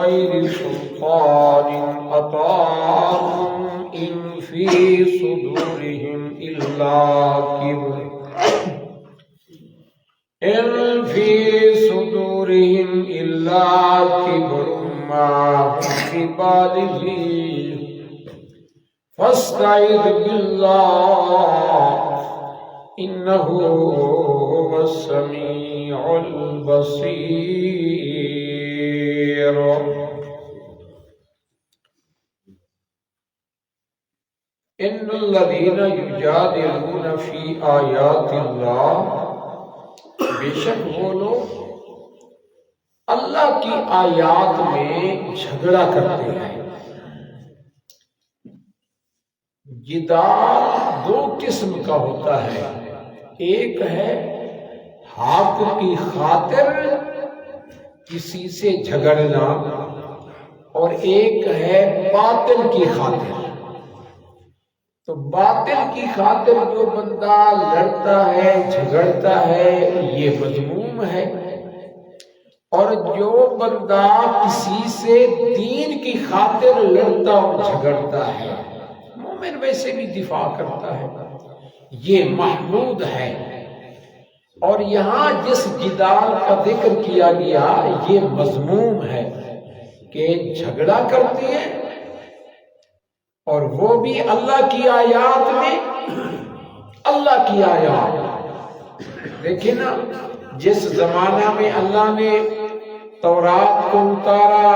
غير سلطان أتاهم إن في صدورهم إلا كبر ما هم ببالغيه فاستعذ بالله إنه هو السميع البصير. إن الذين يجادلون في آيات الله، بے شک وہ لوگ اللہ کی آیات میں جھگڑا کرتے ہیں. جدال دو قسم کا ہوتا ہے، ایک ہے حق کی خاطر کسی سے جھگڑنا اور ایک ہے باطل کی خاطر. تو باطل کی خاطر جو بندہ لڑتا ہے جھگڑتا ہے یہ مذموم ہے، اور جو بندہ کسی سے دین کی خاطر لڑتا اور جھگڑتا ہے، مومن ویسے بھی دفاع کرتا ہے، یہ محمود ہے. اور یہاں جس جدال کا ذکر کیا گیا یہ مذموم ہے کہ جھگڑا کرتے ہیں اور وہ بھی اللہ کی آیات میں. اللہ کی آیات دیکھیں نا، جس زمانہ میں اللہ نے تورات کو اتارا،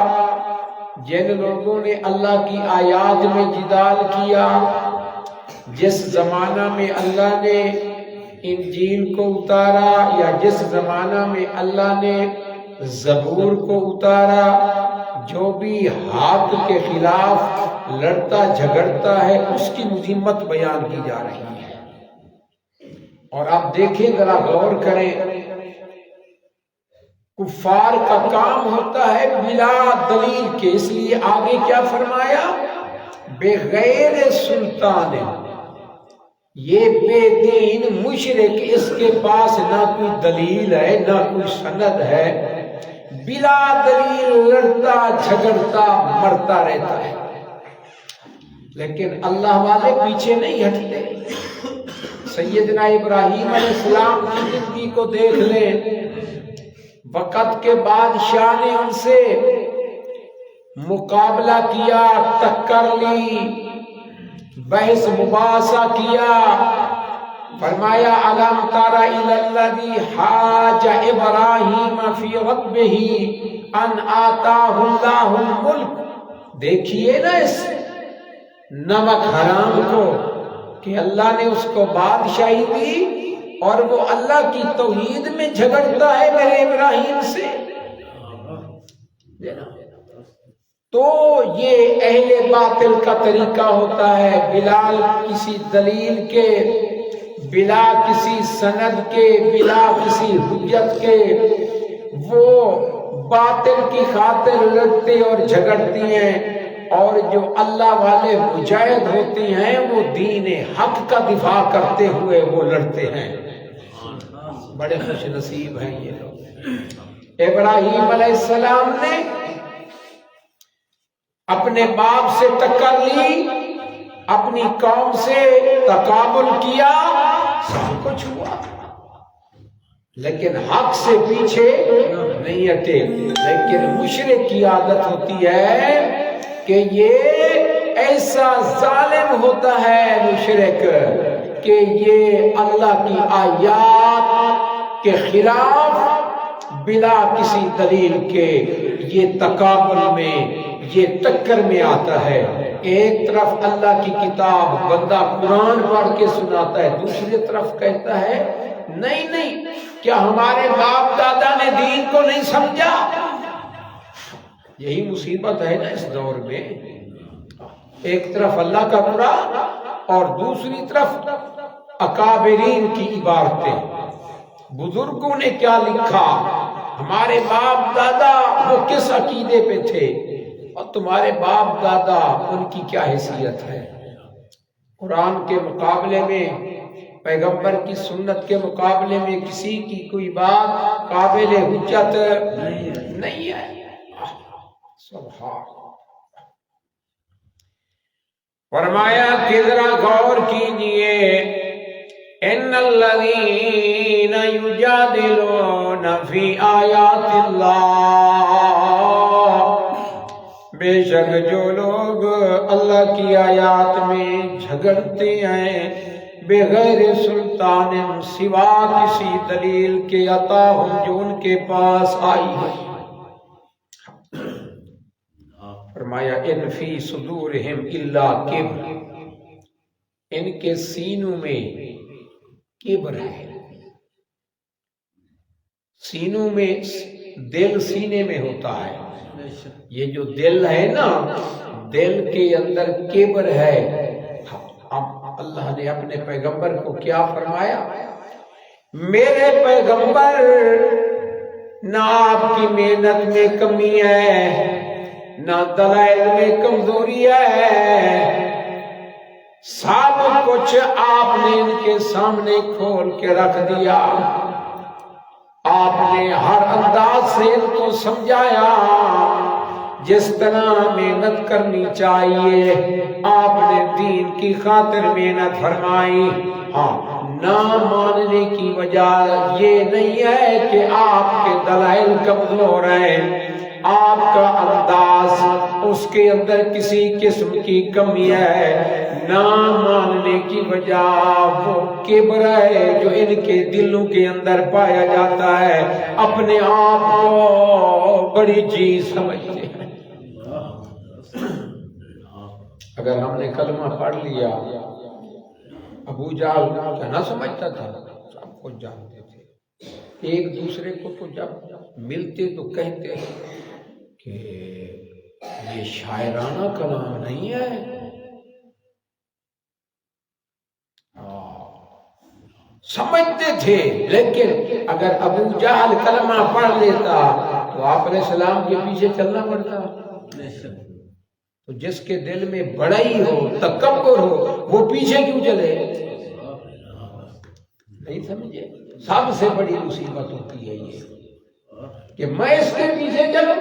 جن لوگوں نے اللہ کی آیات میں جدال کیا، جس زمانہ میں اللہ نے انجیل کو اتارا یا جس زمانہ میں اللہ نے زبور کو اتارا، جو بھی حق کے خلاف لڑتا جھگڑتا ہے اس کی مذمت بیان کی جا رہی ہے. اور آپ دیکھیں ذرا غور کریں، کفار کا کام ہوتا ہے بلا دلیل کے، اس لیے آگے کیا فرمایا؟ بغیر سلطان. یہ بے دین مشرک، اس کے پاس نہ کوئی دلیل ہے نہ کوئی سند ہے، بلا دلیل لڑتا جھگڑتا مرتا رہتا ہے. لیکن اللہ والے پیچھے نہیں ہٹتے. سیدنا ابراہیم علیہ السلام کی زندگی کو دیکھ لیں، وقت کے بادشاہ نے ان سے مقابلہ کیا، ٹکر لی، بحث مباحثہ کیا. فرمایا الم تر الی الذی حاج ابراہیم فی ربہ ان آتاہ اللہ الملک. دیکھیے نا اس نمک حرام کو کہ اللہ نے اس کو بادشاہی دی اور وہ اللہ کی توحید میں جھگڑتا ہے میرے ابراہیم سے. تو یہ اہل باطل کا طریقہ ہوتا ہے، بلا کسی دلیل کے، بلا کسی سند کے، بلا کسی حجت کے وہ باطل کی خاطر لڑتے اور جھگڑتی ہیں. اور جو اللہ والے مجاہد ہوتے ہیں وہ دین حق کا دفاع کرتے ہوئے وہ لڑتے ہیں. بڑے خوش نصیب ہیں یہ لوگ. ابراہیم علیہ السلام نے اپنے باپ سے ٹکر لی، اپنی قوم سے تقابل کیا، سب کچھ ہوا، لیکن حق سے پیچھے نہیں ہٹے. لیکن مشرک کی عادت ہوتی ہے کہ یہ ایسا ظالم ہوتا ہے مشرک کہ یہ اللہ کی آیات کے خلاف بلا کسی دلیل کے یہ تقابل میں، یہ ٹکر میں آتا ہے. ایک طرف اللہ کی کتاب بندہ قرآن پڑھ کے سناتا ہے، دوسری طرف کہتا ہے نہیں نہیں، کیا ہمارے باپ دادا نے دین کو نہیں سمجھا؟ یہی مصیبت ہے نا اس دور میں. ایک طرف اللہ کا قرآن اور دوسری طرف اکابرین کی عبارتیں. بزرگوں نے کیا لکھا، ہمارے باپ دادا وہ کس عقیدے پہ تھے اور تمہارے باپ دادا ان کی کیا حیثیت ہے. قرآن کے مقابلے میں، پیغمبر کی سنت کے مقابلے میں کسی کی کوئی بات قابل حجت نہیں ہے. سبحان فرمایا کہ ذرا غور کیجئے ان الذین یجادلون فی آیات اللہ، بے شک جو لوگ اللہ کی آیات میں جھگڑتے ہیں بغیر سلطان سوا کسی دلیل کے عطاہم جو ان کے پاس آئی ہے، فرمایا ان فی صدورہم الا کبر، ان کے سینوں میں کبر ہے۔ سینوں میں، دل سینے میں ہوتا ہے، یہ جو دل ہے نا، دل کے اندر کبر ہے۔ اب اللہ نے اپنے پیغمبر کو کیا فرمایا؟ میرے پیغمبر نہ آپ کی محنت میں کمی ہے، نہ دلائل میں کمزوری ہے، سب کچھ آپ نے ان کے سامنے کھول کے رکھ دیا، آپ نے ہر انداز سے ان کو سمجھایا جس طرح محنت کرنی چاہیے، آپ نے دین کی خاطر محنت فرمائی۔ ہاں، نہ ماننے کی وجہ یہ نہیں ہے کہ آپ کے دلائل کمزور ہیں، آپ کا انداز اس کے اندر کسی قسم کی کمی ہے، نہ ماننے کی وجہ وہ کبر ہے جو ان کے دلوں کے اندر پایا جاتا ہے، اپنے آپ کو بڑی چیز سمجھتے ہیں۔ اگر ہم نے کلمہ پڑھ لیا، ابو جہل کیا نہ سمجھتا تھا، سب کچھ جانتے تھے، ایک دوسرے کو تو جب ملتے تو کہتے کہ یہ شاعرانہ کلام نہیں ہے، سمجھتے تھے، لیکن اگر ابو جہل کلمہ پڑھ لیتا تو آپ علیہ السلام کے پیچھے چلنا پڑتا۔ تو جس کے دل میں بڑائی ہو، تکبر ہو، وہ پیچھے کیوں چلے؟ نہیں سمجھے؟ سب سے بڑی مصیبت ہوتی ہے یہ کہ میں اس کے پیچھے چلوں۔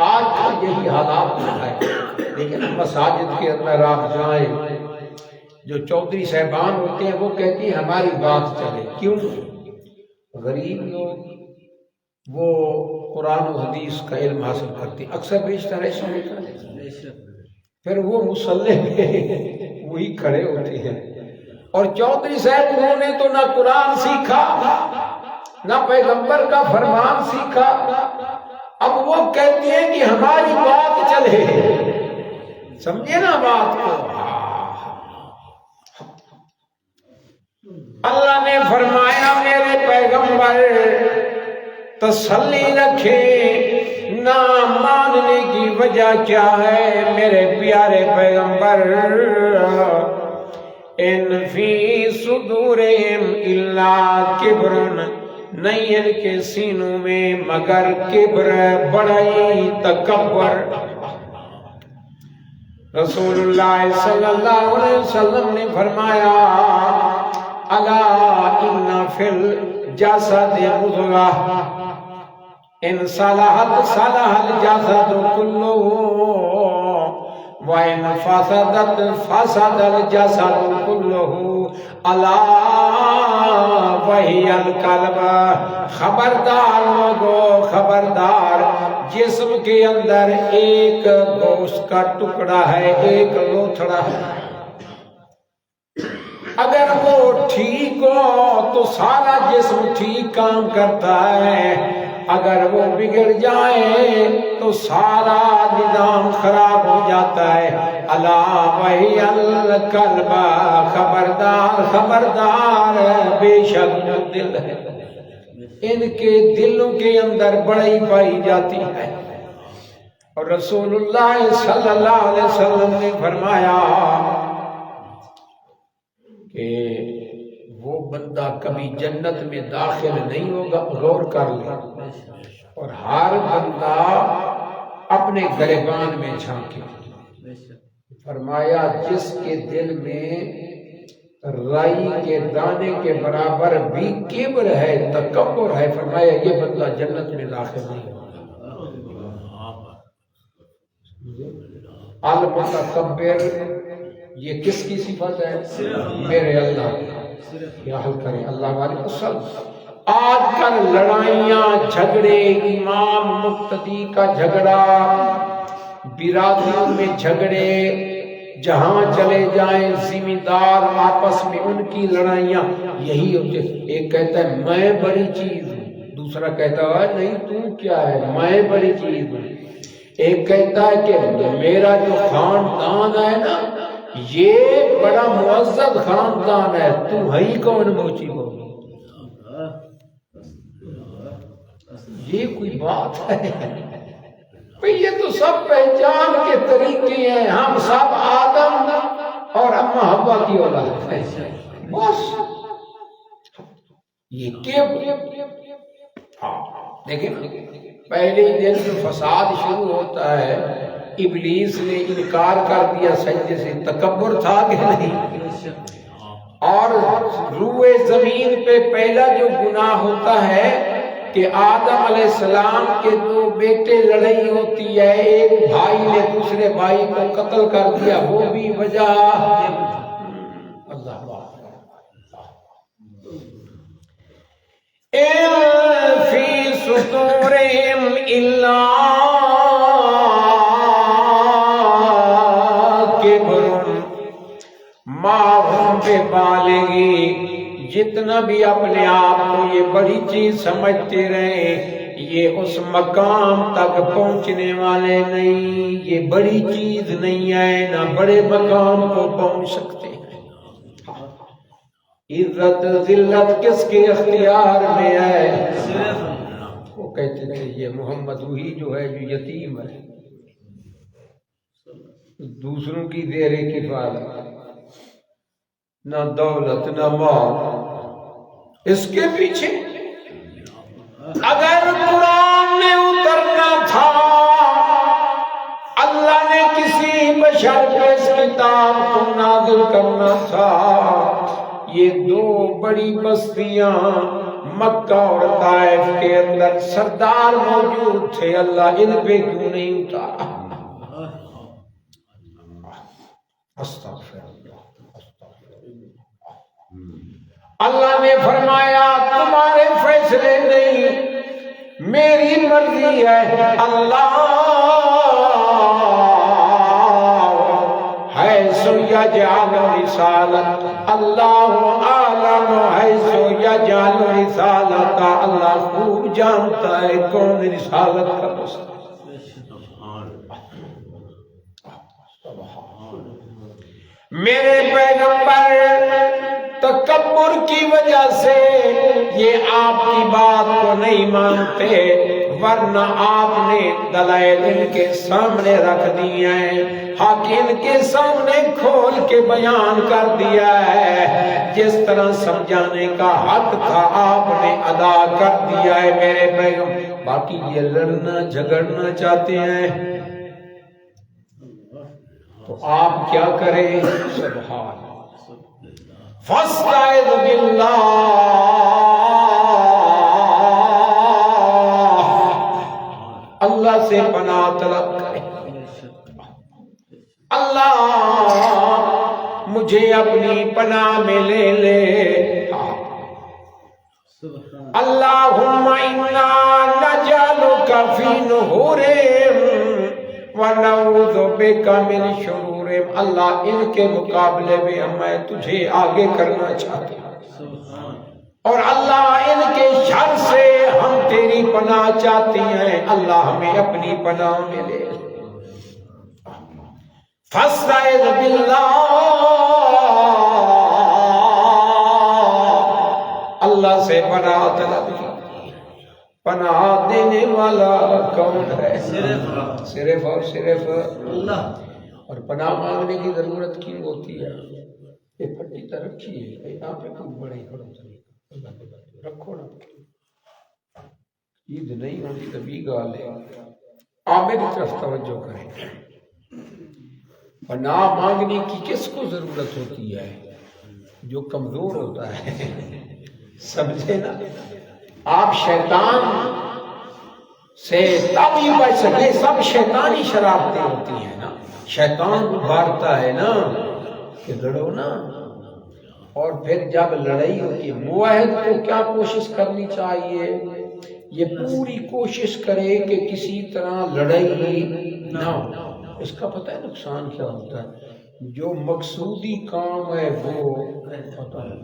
آج یہی حالات ہے، لیکن مساجد کے اندر آپ جائیں، جو چودھری صاحبان ہوتے ہیں وہ کہتی ہیں ہماری بات چلے۔ کیوں؟ غریب لوگ وہ قرآن و حدیث کا علم حاصل کرتے ہیں، اکثر بیشتر ایسا ہوتا ہے، پھر وہ مصلی میں وہی کھڑے ہوتے ہیں، اور چودھری صاحب انہوں نے تو نہ قرآن سیکھا نہ پیغمبر کا فرمان سیکھا، اب وہ کہتے ہیں کہ ہماری بات چلے۔ سمجھے نا بات کو؟ اللہ نے فرمایا میرے پیغمبر تسلی رکھے، نہ ماننے کی وجہ کیا ہے میرے پیارے پیغمبر؟ ان فی صدورہم الا کبر، نہیں ان کے سینوں میں مگر کبر، بڑائی، تکبر۔ رسول اللہ صلی اللہ علیہ وسلم نے فرمایا الا ان فی الجسد مضغہ ان صلحت صلح الجسد کلہ وَإِنْ فَسَدَتْ فَسَدَ الْجَسَدُ كُلُّهُ أَلَا وَهِيَ الْقَلْبُ۔ خبردار لوگو، خبردار، جسم کے اندر ایک گوشت کا ٹکڑا ہے، ایک لوتھڑا ہے، اگر وہ ٹھیک ہو تو سارا جسم ٹھیک کام کرتا ہے، اگر وہ بگڑ جائے تو سارا نظام خراب ہو جاتا ہے۔ الا وہی القلب، خبردار خبردار، بے شک جو دل ہے ان کے دلوں کے اندر بڑائی پائی جاتی ہے۔ اور رسول اللہ صلی اللہ علیہ وسلم نے فرمایا کہ وہ بندہ کبھی جنت میں داخل نہیں ہوگا، غور کر لے، اور ہر بندہ اپنے گریبان میں جھانکے۔ فرمایا جس کے دل میں رائی کے دانے کے برابر بھی کبر ہے، تکبر ہے، فرمایا یہ بندہ جنت میں داخل نہیں ہوگا۔ المتکبر یہ کس کی صفت ہے؟ میرے اللہ کیا حل کریں اللہ والے وسلم۔ آج کل لڑائیاں جھگڑے، امام مقتدی کا جھگڑا، برادریوں میں جھگڑے، جہاں چلے جائیں ذمہ دار آپس میں ان کی لڑائیاں یہی ہوتے۔ ایک کہتا ہے میں بڑی چیز ہوں، دوسرا کہتا ہے نہیں تو کیا ہے میں بڑی چیز ہوں۔ ایک کہتا ہے کہ میرا جو خاندان ہے نا یہ بڑا معزز خاندان ہے، تو ہی کون موچی ہو؟ یہ کوئی بات ہے؟ یہ تو سب پہچان کے طریقے ہیں، ہم سب آدم اور اما حوا کی اولاد ہیں بس۔ یہ کیوں؟ دیکھیں پہلے دن جو فساد شروع ہوتا ہے ابلیس نے انکار کر دیا سجدے سے، تکبر تھا کہ نہیں؟ اور روئے زمین پہ پہلا جو گناہ ہوتا ہے کہ آدم علیہ السلام کے دو بیٹے لڑائی ہوتی ہے، ایک بھائی نے دوسرے بھائی کو قتل کر دیا، وہ بھی وجہ اللہ فی صدورہم الا کبر ما ہم ببالغی، جتنا بھی اپنے آپ کو یہ بڑی چیز سمجھتے رہے یہ اس مقام تک پہنچنے والے نہیں، یہ بڑی چیز نہیں ہے، نہ بڑے مقام کو پہنچ سکتے ہیں۔ عزت ذلت کس کے اختیار میں ہے؟ وہ کہتے تھے یہ محمد وہی جو ہے جو یتیم ہے، دوسروں کی زیر کفالت، نہ دولت نہ مال، اس کے پیچھے اگر قرآن نے اترنا تھا، اللہ نے کسی بشر پہ اس کتاب کو نازل کرنا تھا، یہ دو بڑی بستیاں مکہ اور طائف کے اندر سردار موجود تھے، اللہ ان پہ کیوں نہیں اتارا؟ استغفر اللہ۔ اللہ نے فرمایا تمہارے فیصلے نہیں میری مرضی ہے، اللہ حیث یجعل رسالت، اللہ عالم حیث یجعل رسالت، اللہ خوب جانتا ہے کون رسالت کا مستحق۔ میرے پیغمبر تکبر کی وجہ سے یہ آپ کی بات کو نہیں مانتے، ورنہ آپ نے دلائل ان کے سامنے رکھ دیے ہیں، حق ان کے سامنے کھول کے بیان کر دیا ہے، جس طرح سمجھانے کا حق تھا آپ نے ادا کر دیا ہے میرے پیغمبر۔ باقی یہ لڑنا جھگڑنا چاہتے ہیں تو آپ کیا کریں؟ سبحان فاستعذ باللہ، اللہ سے پناہ طلب کریں، اللہ مجھے اپنی پناہ میں لے لے، اللہم انا نجعلک فی نحورہم ونعوذ بک من شرورہم، اللہ ان کے مقابلے میں میں تجھے آگے کرنا چاہتا ہوں، اور اللہ ان کے شر سے ہم تیری پناہ چاہتی ہیں، اللہ ہمیں اپنی پناہ میں لے۔ فاستعذ باللہ، اللہ سے پناہ طلب کی۔ پناہ دینے والا کون ہے؟ صرف اور صرف اللہ۔ اور پناہ مانگنے کی ضرورت کیوں ہوتی ہے؟ یہ پھٹی تو رکھی ہے، یہاں پہ کوئی بڑے کھڑو رکھو نا، عید نہیں ہوتی تو بھی گال ہے۔ آپ میری طرف توجہ کریں، پناہ مانگنے کی کس کو ضرورت ہوتی ہے؟ جو کمزور ہوتا ہے، سمجھے نا؟ آپ شیطان سے تب ہی بچ سکے. سب شیطانی شرارتیں ہوتی ہیں نا, شیطان ابھارتا ہے نا کہ لڑو نا. اور پھر جب لڑائی ہوتی ہے موحد کو کیا کوشش کرنی چاہیے؟ یہ پوری کوشش کرے کہ کسی طرح لڑائی نہ ہو. اس کا پتہ ہے نقصان کیا ہوتا ہے؟ جو مقصودی کام ہے وہ پتہ ہے,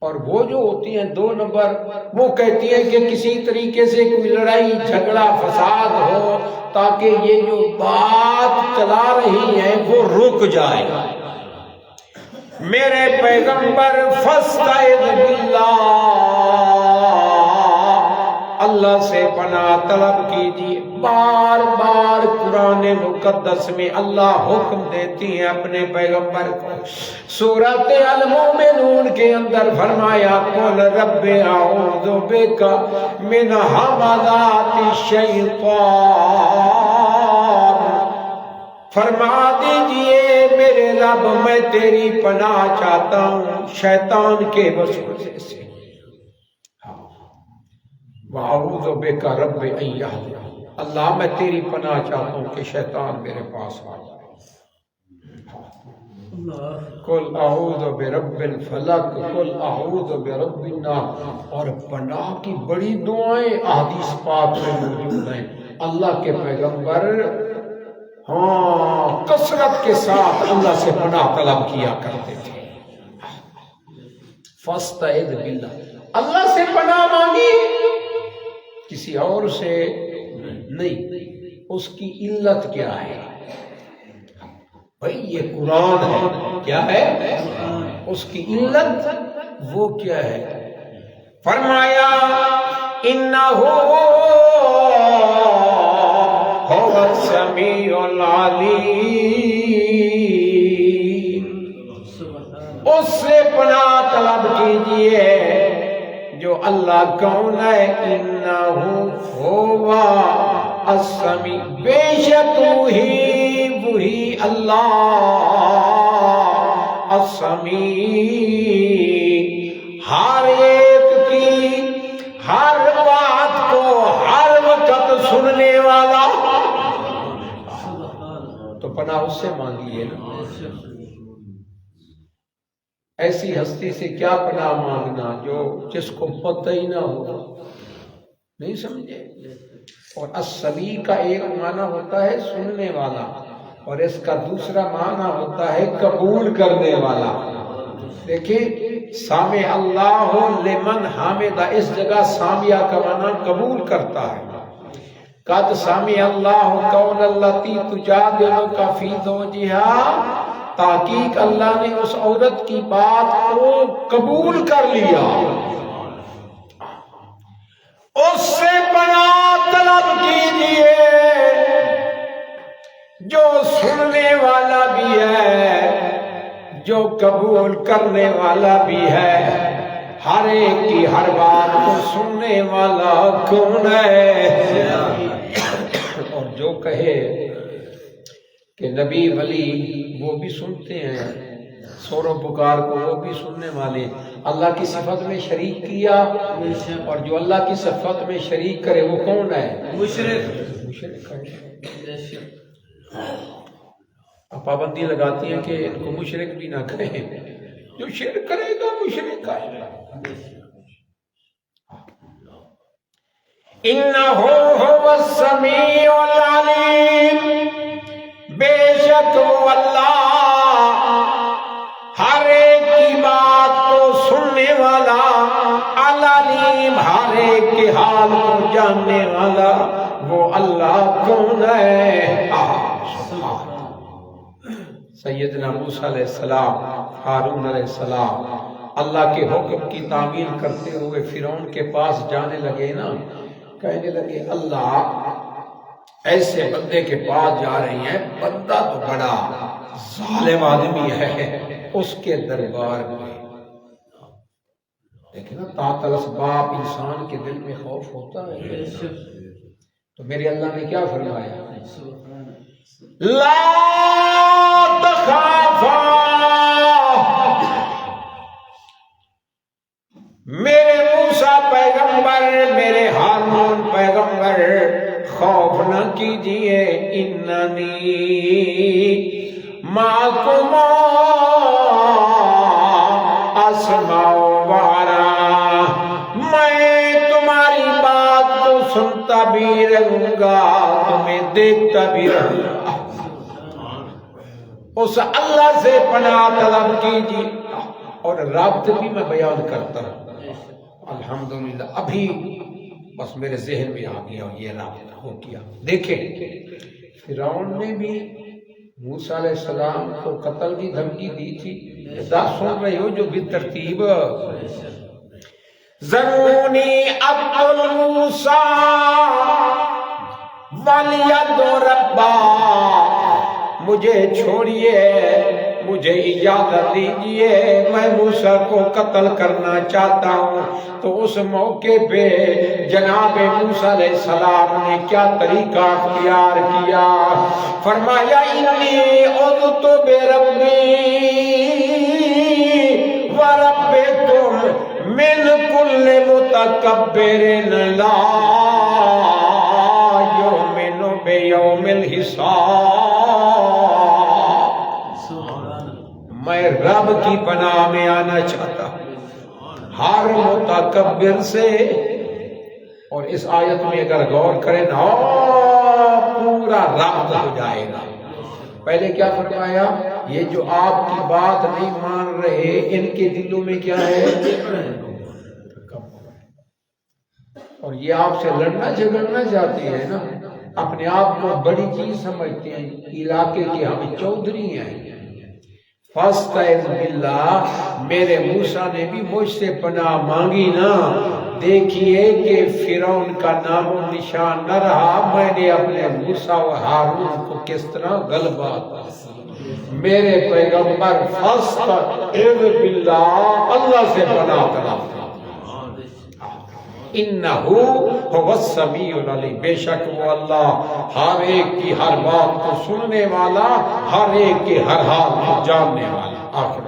اور وہ جو ہوتی ہیں 2 نمبر, وہ کہتی ہیں کہ کسی طریقے سے کوئی لڑائی جھگڑا فساد ہو تاکہ یہ جو بات چلا رہی ہے وہ رک جائے. میرے پیغمبر فاستعذ باللہ, اللہ سے پناہ طلب کیجیے. بار بار قرآن مقدس میں اللہ حکم دیتی ہیں اپنے پیغمبر کو. سورۃ المومنون کے اندر فرمایا قل رب اعوذ بک من ہمزات الشیطان, فرما دیجئے میرے رب میں تیری پناہ چاہتا ہوں شیطان کے وسوسے سے. وَأَعُوذُ بِكَ رَبِّ أَن يَحْضُرُونِ, اللہ میں تیری پناہ چاہتا ہوں کہ شیطان میرے پاس آ جائے. قُلْ أَعُوذُ بِرَبِّ الْفَلَقِ قُلْ أَعُوذُ بِرَبِّ النَّاسِ. اور پناہ کی بڑی دعائیں احادیث پاک میں موجود ہیں. اللہ کے پیغمبر کثرت کے ساتھ اللہ سے پناہ طلب کیا کرتے تھے. فاستعذ باللہ, اللہ سے پناہ مانگی, کسی اور سے نہیں. اس کی علت کیا ہے بھائی؟ یہ قرآن ہے. کیا ہے اس کی علت؟ وہ کیا ہے؟ فرمایا انہ هو السمیع العلیم, اس سے پناہ طلب کیجئے جو اللہ کون ہے. انہ هو السمیع, بے شک وہی اللہ السمیع, ہر ایک کی ہر بات کو ہر وقت سننے والا. تو پناہ اس سے مانگیے نا. ایسی ہستی سے کیا پناہ مانگنا جو جس کو پتہ ہی نہ ہو. نہیں سمجھے؟ اور السمیع کا ایک معنی ہوتا ہے سننے والا, اور اس کا دوسرا معنی ہوتا ہے قبول کرنے والا. دیکھیں سامع اللہ لمن حامدہ, اس جگہ سامعہ کا معنی قبول کرتا ہے. قد سامع اللہ قول التی تجادلک فی زوجہا, تحقیق اللہ نے اس عورت کی بات کو قبول کر لیا. اس سے پناہ طلب کیجئے جو سننے والا بھی ہے جو قبول کرنے والا بھی ہے. ہر ایک کی ہر بات کو سننے والا کون ہے؟ اور جو کہے کہ نبی ولی وہ بھی سنتے ہیں, سور و پکار کو وہ بھی سننے والے. اللہ کی صفت میں شریک کیا, اور جو اللہ کی صفت میں شریک کرے وہ کون ہے؟ مشرک ہے. اب پابندی لگاتی ہیں کہ ان کو مشرک بھی نہ کہیں. جو شرک کرے گا مشرک ہے. انہ هو السمیع العلیم, بے شک وہ اللہ ہر ایک کی بات کو سننے والا, العلیم ہر ایک کے حال کو جاننے والا. وہ اللہ کون ہے؟ سیدنا موسیٰ علیہ السلام, ہارون علیہ السلام اللہ کے حکم کی تعمیل کرتے ہوئے فرعون کے پاس جانے لگے نا, کہنے لگے اللہ ایسے بندے کے پاس جا رہی ہیں, بندہ تو بڑا ظالم آدمی ہے, اس کے دربار میں. دیکھیں نا تعطل اسباب انسان کے دل میں خوف ہوتا ہے. تو میرے اللہ نے کیا فرمایا؟ لا تخافا, میرے موسیٰ پیغمبر, میرے ہارون پیغمبر کیجئے اننی معکما اسمع وارا، میں تمہاری بات کو سنتا بھی رہوں گا، تمہیں دیکھتا بھی رہوں گا۔ اس اللہ سے پناہ طلب کیجیے، اور رابط بھی میں بیان کرتا ہوں۔ الحمدللہ ابھی بس میرے ذہن میں آ گیا اور یہ رابطہ ہو گیا۔ دیکھیں فرعون نے بھی موسیٰ علیہ السلام کو قتل کی دھمکی دی تھی، سن رہے ہو جو بھی ترتیب، ذرونی اقتل موسیٰ وَلْيَدْعُ رَبَّهُ، مجھے چھوڑیے، مجھے اجازت دیجیے، میں موسیٰ کو قتل کرنا چاہتا ہوں۔ تو اس موقع پہ جناب موسیٰ علیہ السلام نے کیا طریقہ اختیار کیا؟ فرمایا انی عذت بربی وربکم من کل متکبر لا یؤمن بیوم الحساب، میں رب کی پناہ میں آنا چاہتا ہوں ہر متکبر سے۔ اور اس آیت میں اگر غور کریں نا پورا رابطہ ہو جائے گا۔ پہلے کیا فرمایا؟ یہ جو آپ کی بات نہیں مان رہے ان کے دلوں میں کیا ہے؟ اور یہ آپ سے لڑنا جھگڑنا چاہتے ہیں نا، اپنے آپ کو بڑی چیز سمجھتے ہیں، علاقے کے ہم چودھری ہیں۔ فاستعذ باللہ، میرے موسیٰ نے بھی مجھ سے پناہ مانگی نا۔ دیکھیے کہ فرعون کا نام و نشان نہ رہا، میں نے اپنے موسیٰ و ہارون کو کس طرح غلبہ، میرے پیغمبر فاستعذ باللہ، اللہ سے پناہ طلب، انہو هو السمیع العلیم، بے شک وہ اللہ ہر ایک کی ہر بات کو سننے والا، ہر ایک کے ہر حال کو جاننے والا۔ آخر